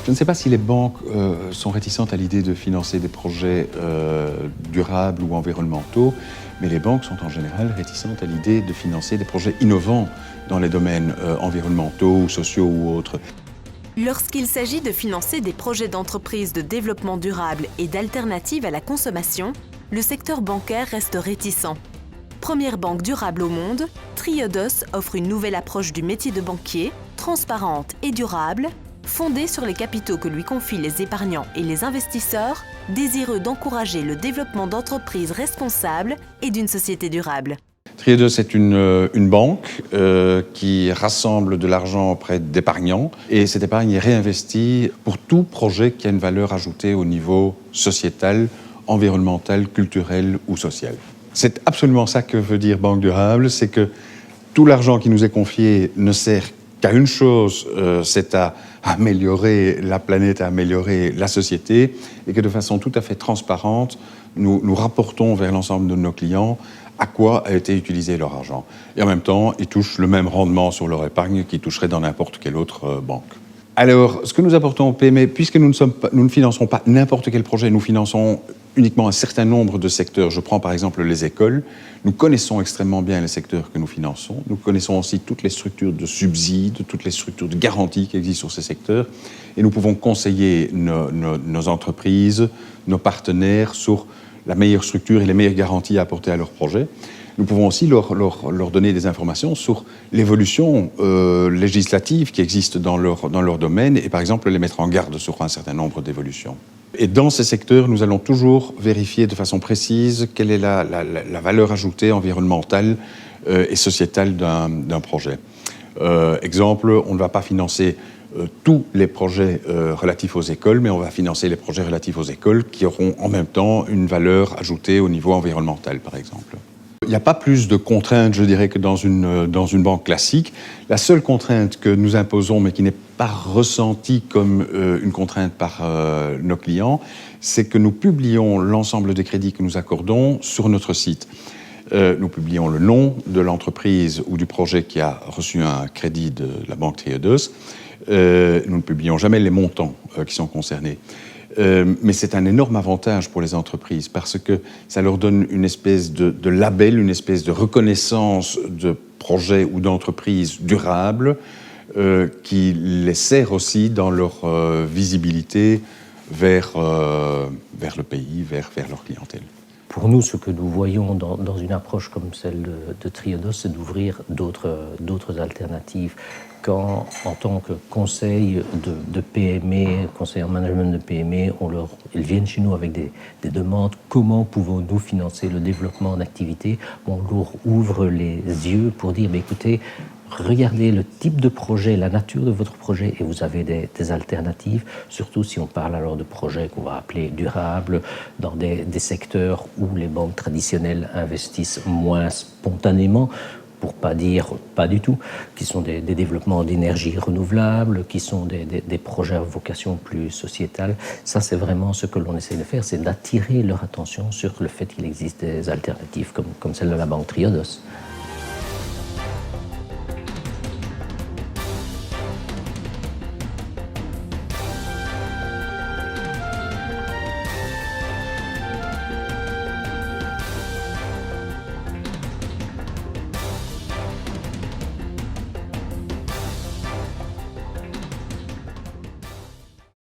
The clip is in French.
Je ne sais pas si les banques sont réticentes à l'idée de financer des projets durables ou environnementaux, mais les banques sont en général réticentes à l'idée de financer des projets innovants dans les domaines environnementaux, sociaux ou autres. Lorsqu'il s'agit de financer des projets d'entreprise de développement durable et d'alternatives à la consommation, le secteur bancaire reste réticent. Première banque durable au monde, Triodos offre une nouvelle approche du métier de banquier, transparente et durable, fondée sur les capitaux que lui confient les épargnants et les investisseurs, désireux d'encourager le développement d'entreprises responsables et d'une société durable. Triodos est une banque qui rassemble de l'argent auprès d'épargnants et cette épargne est réinvestie pour tout projet qui a une valeur ajoutée au niveau sociétal, environnemental, culturel ou social. C'est absolument ça que veut dire banque durable, c'est que tout l'argent qui nous est confié ne sert qu'à une chose, c'est à améliorer la planète, à améliorer la société, et que de façon tout à fait transparente, nous rapportons vers l'ensemble de nos clients à quoi a été utilisé leur argent. Et en même temps, ils touchent le même rendement sur leur épargne qu'ils toucheraient dans n'importe quelle autre banque. Alors, ce que nous apportons aux PME, puisque nous ne finançons pas n'importe quel projet, nous finançons uniquement un certain nombre de secteurs. Je prends par exemple les écoles. Nous connaissons extrêmement bien les secteurs que nous finançons. Nous connaissons aussi toutes les structures de subsides, toutes les structures de garantie qui existent sur ces secteurs. Et nous pouvons conseiller nos entreprises, nos partenaires sur la meilleure structure et les meilleures garanties à apporter à leurs projets. Nous pouvons aussi leur donner des informations sur l'évolution législative qui existe dans leur domaine et par exemple les mettre en garde sur un certain nombre d'évolutions. Et dans ces secteurs, nous allons toujours vérifier de façon précise quelle est la valeur ajoutée environnementale et sociétale d'un projet. Exemple, on ne va pas financer tous les projets relatifs aux écoles, mais on va financer les projets relatifs aux écoles qui auront en même temps une valeur ajoutée au niveau environnemental, par exemple. Il n'y a pas plus de contraintes, je dirais, que dans une banque classique. La seule contrainte que nous imposons, mais qui n'est pas ressentie comme une contrainte par nos clients, c'est que nous publions l'ensemble des crédits que nous accordons sur notre site. Nous publions le nom de l'entreprise ou du projet qui a reçu un crédit de la banque Triodos. Nous ne publions jamais les montants qui sont concernés. Mais c'est un énorme avantage pour les entreprises parce que ça leur donne une espèce de label, une espèce de reconnaissance de projets ou d'entreprises durables qui les sert aussi dans leur visibilité vers le pays, vers leur clientèle. Pour nous, ce que nous voyons dans une approche comme celle de Triodos, c'est d'ouvrir d'autres alternatives. Quand, en tant que conseil de PME, conseil en management de PME, ils viennent chez nous avec des demandes. Comment pouvons-nous financer le développement d'activités? On leur ouvre les yeux pour dire, écoutez, regardez le type de projet, la nature de votre projet et vous avez des alternatives, surtout si on parle alors de projets qu'on va appeler durables, dans des secteurs où les banques traditionnelles investissent moins spontanément, pour pas dire pas du tout, qui sont des développements d'énergie renouvelable, qui sont des projets à vocation plus sociétale. Ça, c'est vraiment ce que l'on essaie de faire, c'est d'attirer leur attention sur le fait qu'il existe des alternatives comme celle de la banque Triodos.